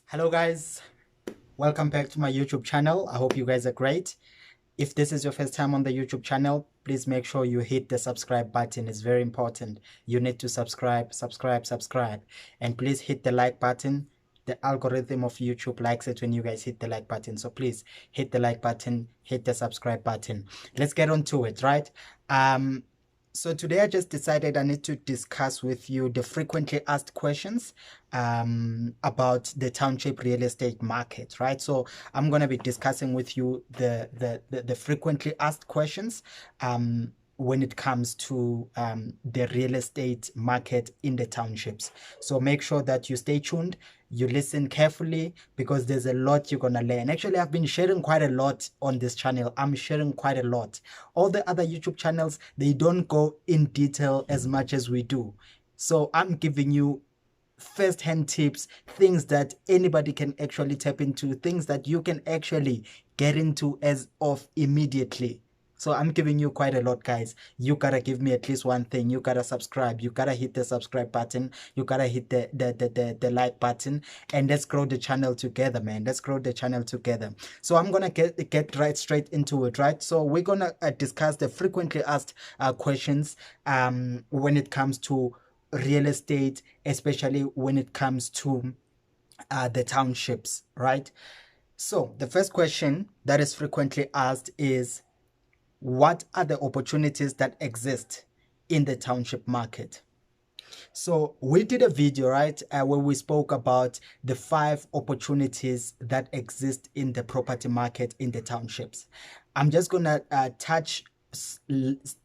Hello guys, welcome back to my YouTube channel. I hope you guys are great. If this is your first time on the YouTube channel, please make sure you hit the subscribe button. It's very important. You need to subscribe. And please hit the like button. The algorithm of YouTube likes it when you guys hit the like button. So please hit the like button, hit the subscribe button. Let's get on to it, right? So today I just decided I need to discuss with you the frequently asked questions about the township real estate market, right? So I'm going to be discussing with you the frequently asked questions when it comes to the real estate market in the townships. So make sure that you stay tuned, you listen carefully, because there's a lot you're gonna learn. Actually, I've been sharing quite a lot on this channel. I'm sharing quite a lot. All the other YouTube channels, they don't go in detail as much as we do. So I'm giving you first-hand tips, things that anybody can actually tap into, things that you can actually get into as of immediately. So I'm giving you quite a lot, guys. You gotta give me at least one thing. You gotta subscribe. You gotta hit the subscribe button. You gotta hit the like button, and let's grow the channel together, man. Let's grow the channel together. So I'm gonna get right straight into it, right? So we're gonna discuss the frequently asked questions when it comes to real estate, especially when it comes to the townships, right? So the first question that is frequently asked is, what are the opportunities that exist in the township market? So we did a video, right, where we spoke about the 5 opportunities that exist in the property market in the townships. I'm just gonna touch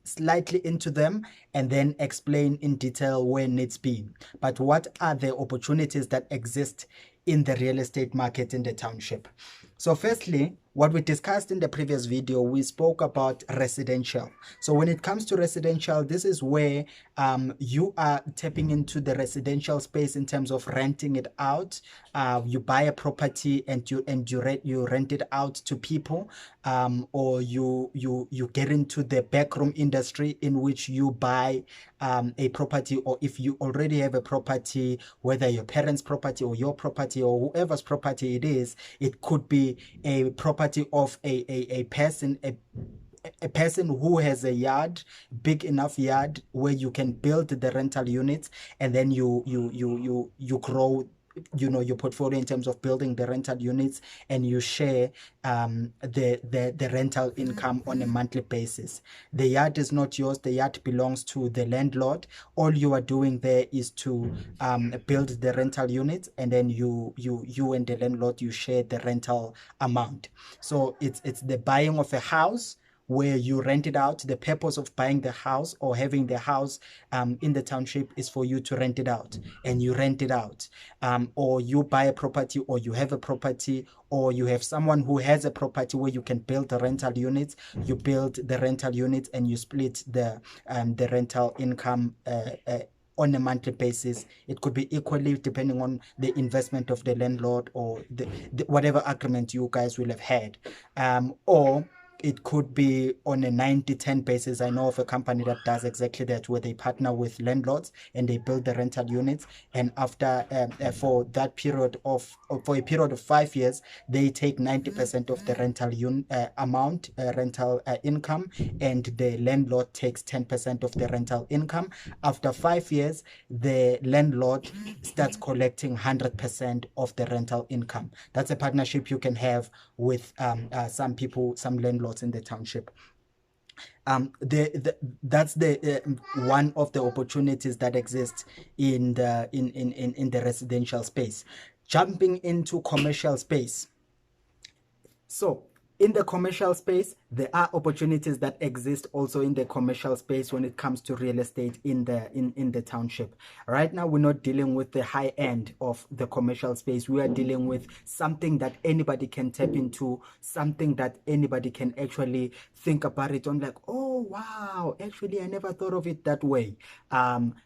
slightly into them and then explain in detail where needs be. But what are the opportunities that exist in the real estate market in the township? So firstly, what we discussed in the previous video, we spoke about residential. So when it comes to residential, this is where you are tapping into the residential space in terms of renting it out. You buy a property and you rent it out to people, or you get into the backroom industry in which you buy a property, or if you already have a property, whether your parents' property or your property or whoever's property it is, it could be a property of a person, a person who has a yard, big enough yard where you can build the rental units, and then you grow your portfolio in terms of building the rental units, and you share the rental income on a monthly basis. The yard is not yours. The yard belongs to the landlord. All you are doing there is to build the rental units, and then you and the landlord, you share the rental amount. So it's the buying of a house where you rent it out. The purpose of buying the house or having the house in the township is for you to rent it out, and you rent it out. Or you buy a property, or you have a property, or you have someone who has a property where you can build the rental units. You build the rental units and you split the rental income on a monthly basis. It could be equally depending on the investment of the landlord, or the whatever agreement you guys will have had, or it could be on a 90-10 basis. I know of a company that does exactly that, where they partner with landlords and they build the rental units, and after for that period of for a period of 5 years, they take 90% of the rental amount, rental income, and the landlord takes 10% of the rental income. After 5 years, the landlord starts collecting 100% of the rental income. That's a partnership you can have with some people, some landlords in the township. That's the one of the opportunities that exist in the residential space. Jumping into commercial space. So in the commercial space, there are opportunities that exist also in the commercial space when it comes to real estate in the township. Right now, we're not dealing with the high end of the commercial space. We are dealing with something that anybody can tap into, something that anybody can actually think about it on, like, oh, wow, actually, I never thought of it that way.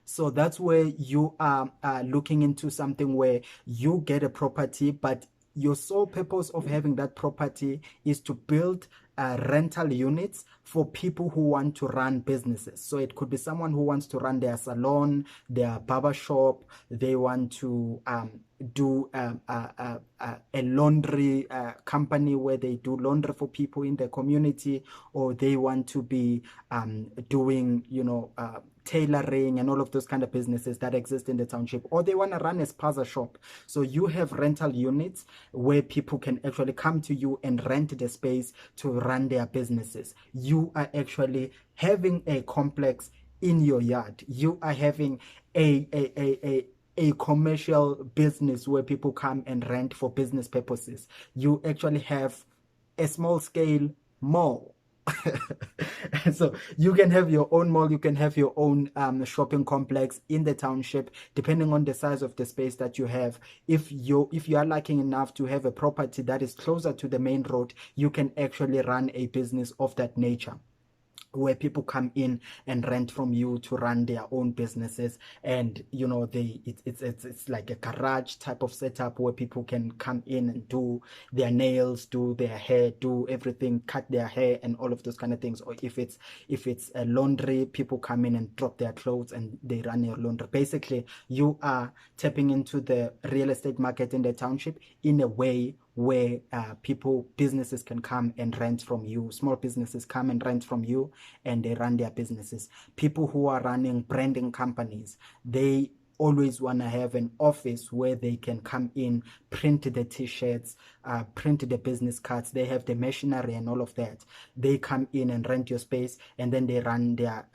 So that's where you are looking into something where you get a property, but your sole purpose of having that property is to build rental units for people who want to run businesses. So it could be someone who wants to run their salon, their barber shop, they want to do a laundry company where they do laundry for people in the community, or they want to be doing, tailoring and all of those kind of businesses that exist in the township, or they want to run a spaza shop. So you have rental units where people can actually come to you and rent the space to run their businesses. You are actually having a complex in your yard. You are having a commercial business where people come and rent for business purposes. You actually have a small scale mall. So you can have your own mall, you can have your own shopping complex in the township, depending on the size of the space that you have. If you are lucky enough to have a property that is closer to the main road, you can actually run a business of that nature, where people come in and rent from you to run their own businesses. And it's like a garage type of setup where people can come in and do their nails, do their hair, do everything, cut their hair and all of those kind of things. Or if it's a laundry, people come in and drop their clothes and they run your laundry. Basically, you are tapping into the real estate market in the township in a way where businesses can come and rent from you. Small businesses come and rent from you and they run their businesses. People who are running branding companies, they always want to have an office where they can come in, print the t-shirts, print the business cards. They have the machinery and all of that. They come in and rent your space, and then they run their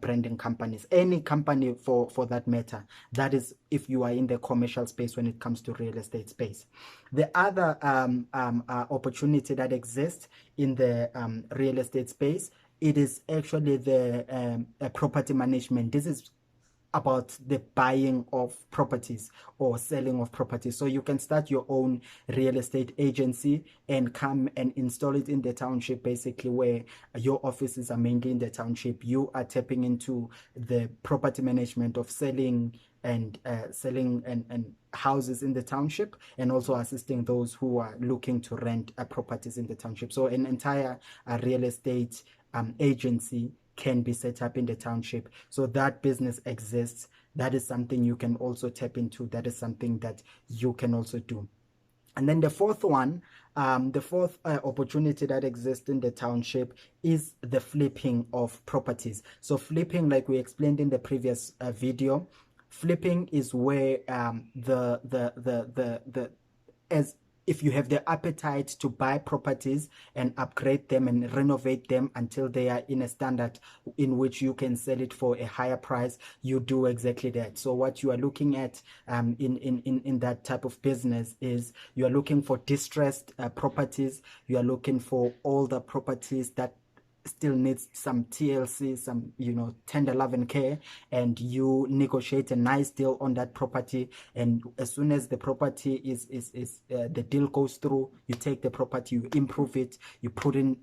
branding companies. Any company for that matter. That is if you are in the commercial space when it comes to real estate space. The other opportunity that exists in the real estate space, it is actually the property management. This is about the buying of properties or selling of properties. So you can start your own real estate agency and come and install it in the township, basically, where your offices are mainly in the township. You are tapping into the property management of selling and houses in the township, and also assisting those who are looking to rent properties in the township. So an entire real estate agency can be set up in the township. So that business exists. That is something you can also tap into. That is something that you can also do. And then the fourth one, the fourth opportunity that exists in the township is the flipping of properties. So flipping, like we explained in the previous video, flipping is where if you have the appetite to buy properties and upgrade them and renovate them until they are in a standard in which you can sell it for a higher price, you do exactly that. So what you are looking at in that type of business is you are looking for distressed properties. You are looking for older properties that still needs some TLC, some tender love and care, and you negotiate a nice deal on that property. And as soon as the property is the deal goes through, you take the property, you improve it, you put in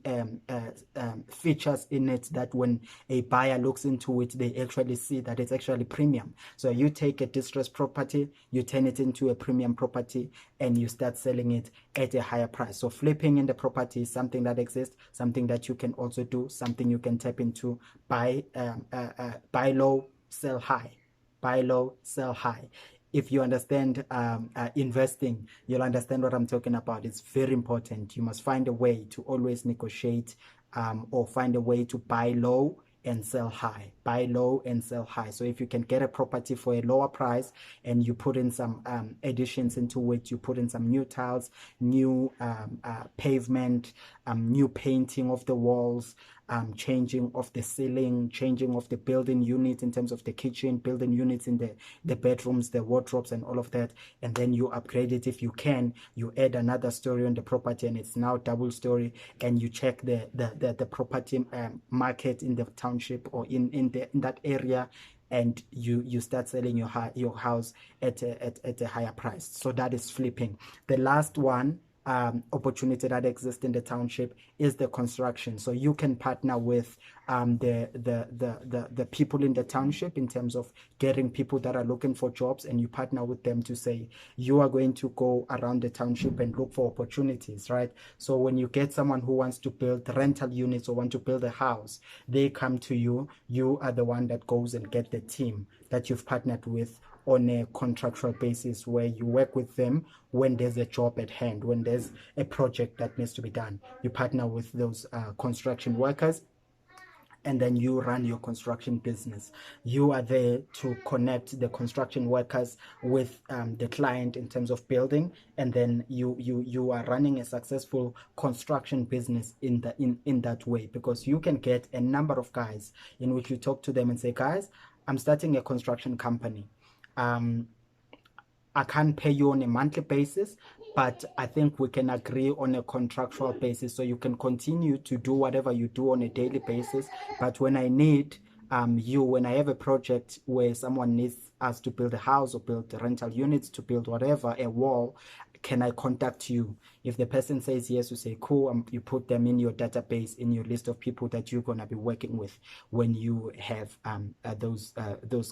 features in it that when a buyer looks into it, they actually see that it's actually premium. So you take a distressed property, you turn it into a premium property, and you start selling it at a higher price. So flipping in the property is something that exists, something that you can also do, something you can tap into. Buy low, sell high. Buy low, sell high. If you understand investing, you'll understand what I'm talking about. It's very important. You must find a way to always negotiate or find a way to buy low and sell high. Buy low and sell high. So if you can get a property for a lower price and you put in some additions into it, you put in some new tiles, new pavement, new painting of the walls, changing of the ceiling, changing of the building units in terms of the kitchen, building units in the bedrooms, the wardrobes and all of that, and then you upgrade it. If you can, you add another story on the property and it's now double story, and you check the property market in the township or in that area, and you start selling your house at a higher price. So that is flipping. The last one opportunity that exists in the township is the construction. So you can partner with the people in the township in terms of getting people that are looking for jobs, and you partner with them to say you are going to go around the township and look for opportunities, right? So when you get someone who wants to build rental units or want to build a house, they come to you. You are the one that goes and get the team that you've partnered with on a contractual basis, where you work with them when there's a job at hand, when there's a project that needs to be done. You partner with those construction workers, and then you run your construction business. You are there to connect the construction workers with the client in terms of building, and then you are running a successful construction business in that way, because you can get a number of guys in which you talk to them and say, guys, I'm starting a construction company. I can't pay you on a monthly basis, but I think we can agree on a contractual basis, so you can continue to do whatever you do on a daily basis. But when I need when I have a project where someone needs us to build a house or build rental units, to build whatever, a wall, can I contact you? If the person says yes, you say cool, you put them in your database, in your list of people that you're going to be working with when you have those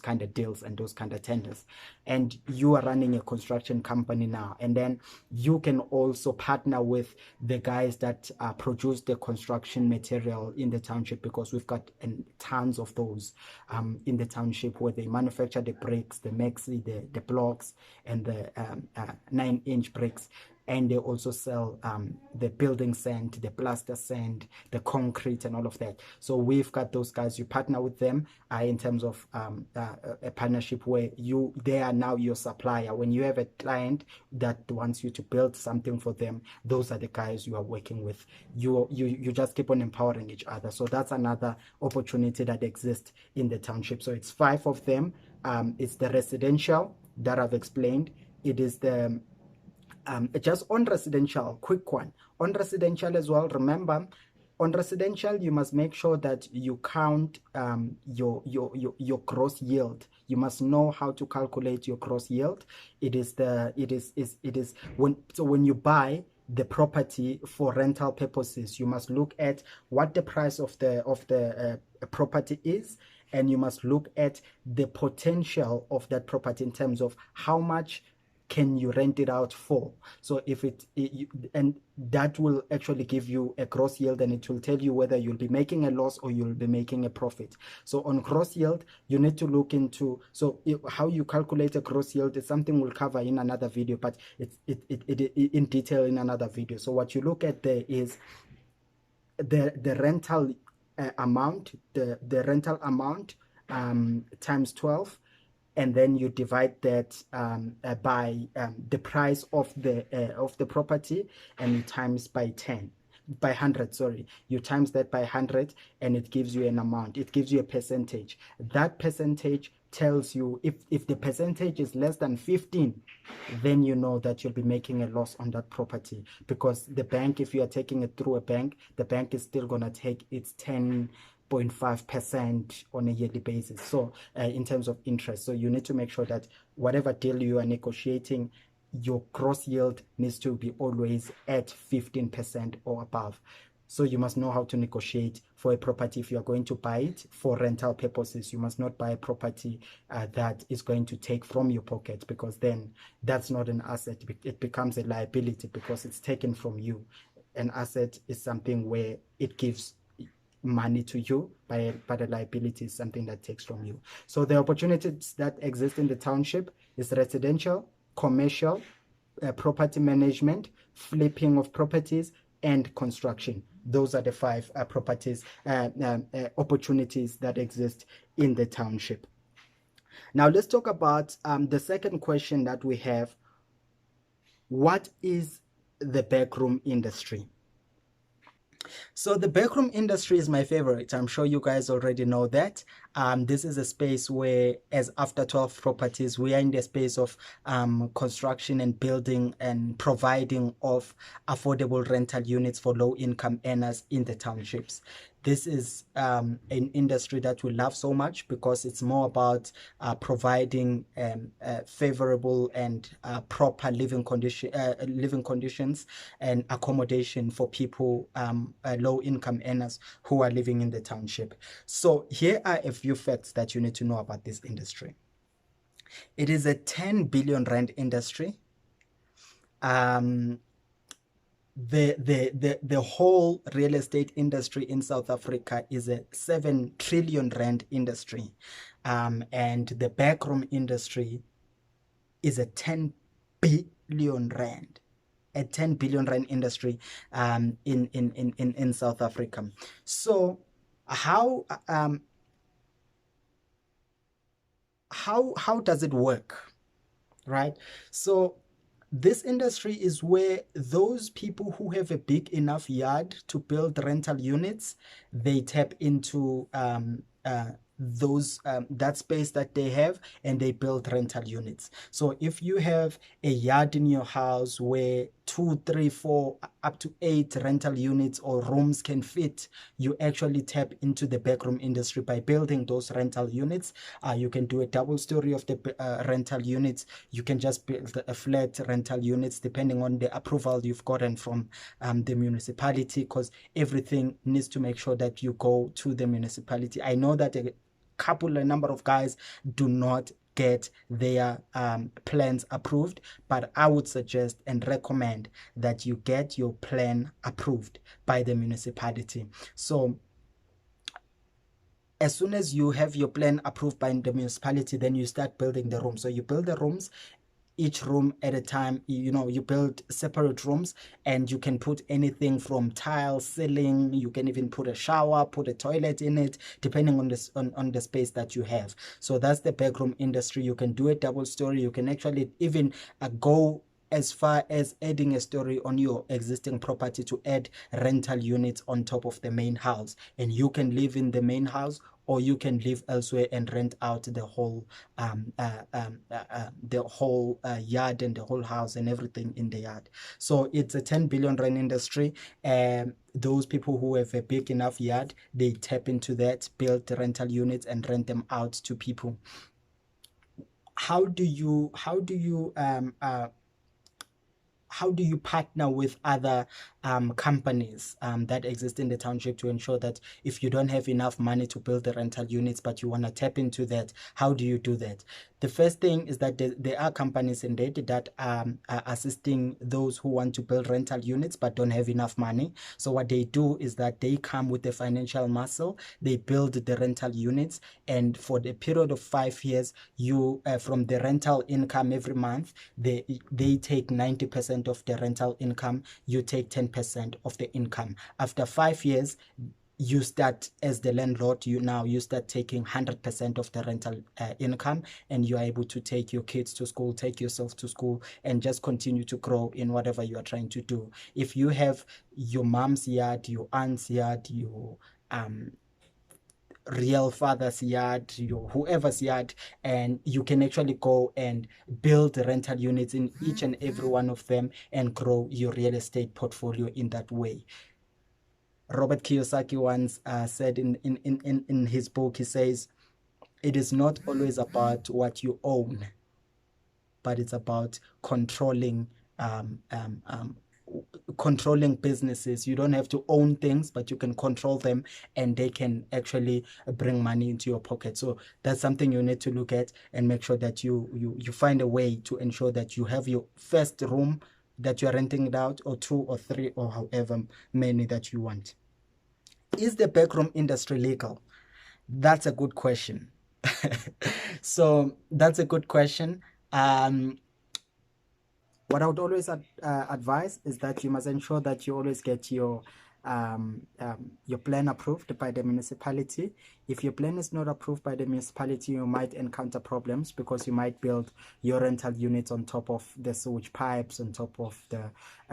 kind of deals and those kind of tenders. And you are running a construction company now, and then you can also partner with the guys that produce the construction material in the township, because we've got tons of those in the township, where they manufacture the bricks, the maxi, the blocks, and the 9-inch bricks. And they also sell the building sand, the plaster sand, the concrete, and all of that. So we've got those guys. You partner with them in terms of a partnership where they are now your supplier. When you have a client that wants you to build something for them, those are the guys you are working with. You just keep on empowering each other. So that's another opportunity that exists in the township. So it's 5 of them. It's the residential that I've explained. It is the just on residential, quick one. On residential as well, remember, on residential, you must make sure that you count your gross yield. You must know how to calculate your gross yield. When you buy the property for rental purposes, you must look at what the price of the property is, and you must look at the potential of that property in terms of how much can you rent it out for. So and that will actually give you a gross yield, and it will tell you whether you'll be making a loss or you'll be making a profit. So on gross yield, you need to look into, how you calculate a gross yield is something we'll cover in another video, but it's in detail in another video. So what you look at there is the rental amount, the rental amount times 12, and then you divide that by the price of the property, and you times by 100, sorry. You times that by 100, and it gives you an amount. It gives you a percentage. That percentage tells you, if the percentage is less than 15, then you know that you'll be making a loss on that property, because the bank, if you are taking it through a bank, the bank is still going to take its 10.5% on a yearly basis, so in terms of interest. So you need to make sure that whatever deal you are negotiating, your gross yield needs to be always at 15% or above. So you must know how to negotiate for a property. If you are going to buy it for rental purposes, you must not buy a property that is going to take from your pocket, because then that's not an asset. It becomes a liability because it's taken from you. An asset is something where it gives money to you, but a liability is something that takes from you. So the opportunities that exist in the township is residential, commercial, property management, flipping of properties, and construction. Those are the 5 opportunities that exist in the township. Now let's talk about the second question that we have. What is the backroom industry? So the backroom industry is my favorite. I'm sure you guys already know that. This is a space where, as After 12 Properties, we are in the space of construction and building and providing of affordable rental units for low-income earners in the townships. This is an industry that we love so much because it's more about providing favorable and proper living conditions and accommodation for people, low-income earners who are living in the township. So here are a few facts that you need to know about this industry. It is a 10 billion rand industry. The whole real estate industry in South Africa is a 7 trillion rand industry, and the backroom industry is a 10 billion rand. A 10 billion rand industry in South Africa. So how does it work, right? So this industry is where those people who have a big enough yard to build rental units, they tap into that space that they have, and they build rental units. So if you have a yard in your house where 2, 3, 4, up to 8 rental units or rooms can fit, you actually tap into the backroom industry by building those rental units. You can do a double story of the rental units. You can just build a flat rental units depending on the approval you've gotten from the municipality, because everything needs to make sure that you go to the municipality. I know that a number of guys do not get their plans approved, but I would suggest and recommend that you get your plan approved by the municipality. So as soon as you have your plan approved by the municipality, then you start building the rooms. So you build the rooms, each room at a time. You build separate rooms, and you can put anything from tile, ceiling. You can even put a shower, put a toilet in it, depending on this on the space that you have. So that's the backroom industry. You can do a double story. You can actually even go as far as adding a story on your existing property to add rental units on top of the main house, and you can live in the main house, or you can live elsewhere and rent out the whole yard and the whole house and everything in the yard. So it's a 10 billion rand industry. Those people who have a big enough yard, they tap into that, build rental units and rent them out to people. How do you partner with other companies that exist in the township to ensure that if you don't have enough money to build the rental units, but you want to tap into that, how do you do that? The first thing is that there are companies indeed that are assisting those who want to build rental units but don't have enough money. So what they do is that they come with the financial muscle, they build the rental units, and for the period of 5 years, you from the rental income every month, they take 90% of the rental income, you take 10% of the income. After 5 years, you start, as the landlord, you start taking 100% of the rental income, and you are able to take your kids to school, take yourself to school, and just continue to grow in whatever you are trying to do. If you have your mom's yard, your aunt's yard, your real father's yard, your whoever's yard, and you can actually go and build rental units in each and every one of them and grow your real estate portfolio in that way. Robert Kiyosaki once said in his book, he says, it is not always about what you own, but it's about controlling businesses. You don't have to own things, but you can control them, and they can actually bring money into your pocket. So that's something you need to look at and make sure that you find a way to ensure that you have your first room that you're renting it out, or 2 or 3 or however many that you want. Is the backroom industry legal? That's a good question. So that's a good question. What I would always advise is that you must ensure that you always get your your plan approved by the municipality. If your plan is not approved by the municipality, you might encounter problems because you might build your rental units on top of the sewage pipes, on top of the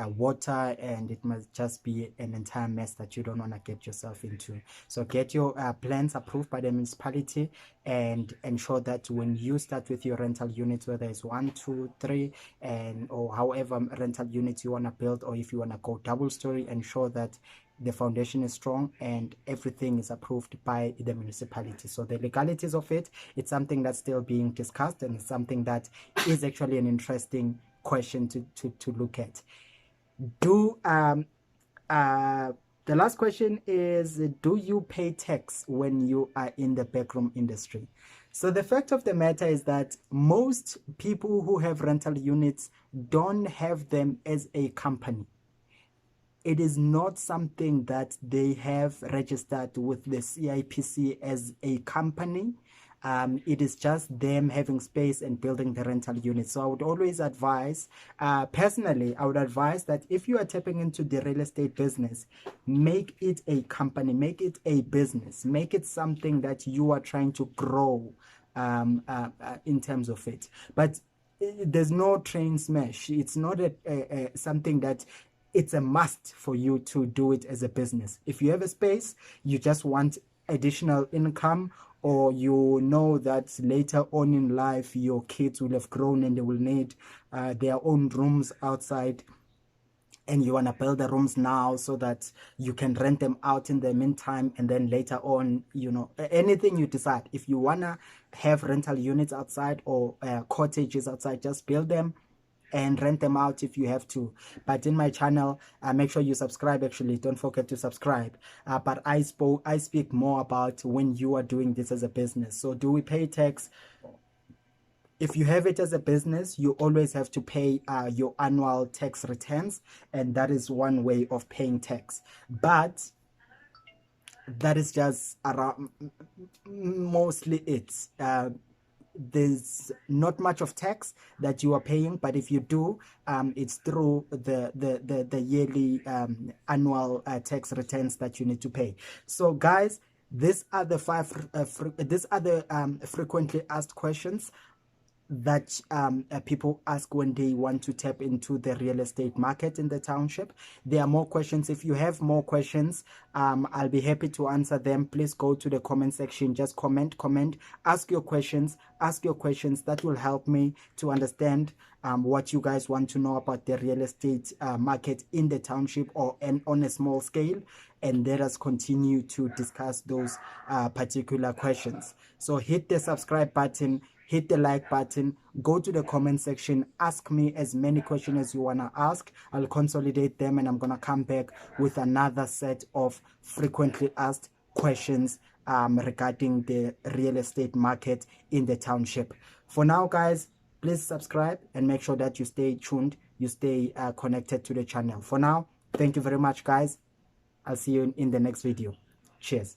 water, and it must just be an entire mess that you don't want to get yourself into. So get your plans approved by the municipality and ensure that when you start with your rental units, whether it's 1, 2, 3, and or however rental units you want to build, or if you want to go double story, ensure that the foundation is strong and everything is approved by the municipality. So the legalities of it, it's something that's still being discussed, and it's something that is actually an interesting question to look at. The last question is, do you pay tax when you are in the backroom industry? So the fact of the matter is that most people who have rental units don't have them as a company. It is not something that they have registered with the CIPC as a company. It is just them having space and building the rental unit. So I would always advise, personally, I would advise that if you are tapping into the real estate business, make it a company, make it a business, make it something that you are trying to grow in terms of it. But there's no train smash. It's not something that it's a must for you to do it as a business. If you have a space, you just want additional income, or you know that later on in life your kids will have grown and they will need their own rooms outside, and you want to build the rooms now so that you can rent them out in the meantime, and then later on, you know, anything you decide. If you want to have rental units outside or cottages outside, just build them and rent them out if you have to. But in my channel, make sure you subscribe. Actually, don't forget to subscribe. But I speak more about when you are doing this as a business. So do we pay tax? If you have it as a business, you always have to pay your annual tax returns, and that is one way of paying tax. But that is just around mostly it. There's not much of tax that you are paying, but if you do, it's through the yearly annual tax returns that you need to pay. So guys, these are the frequently asked questions that people ask when they want to tap into the real estate market in the township. There are more questions. If you have more questions, I'll be happy to answer them. Please go to the comment section, just comment, ask your questions. That will help me to understand what you guys want to know about the real estate market in the township or on a small scale, and let us continue to discuss those particular questions. So hit the subscribe button, hit the like button, go to the comment section, ask me as many questions as you want to ask. I'll consolidate them, and I'm going to come back with another set of frequently asked questions regarding the real estate market in the township. For now, guys, please subscribe and make sure that you stay tuned, you stay connected to the channel. For now, thank you very much, guys. I'll see you in the next video. Cheers.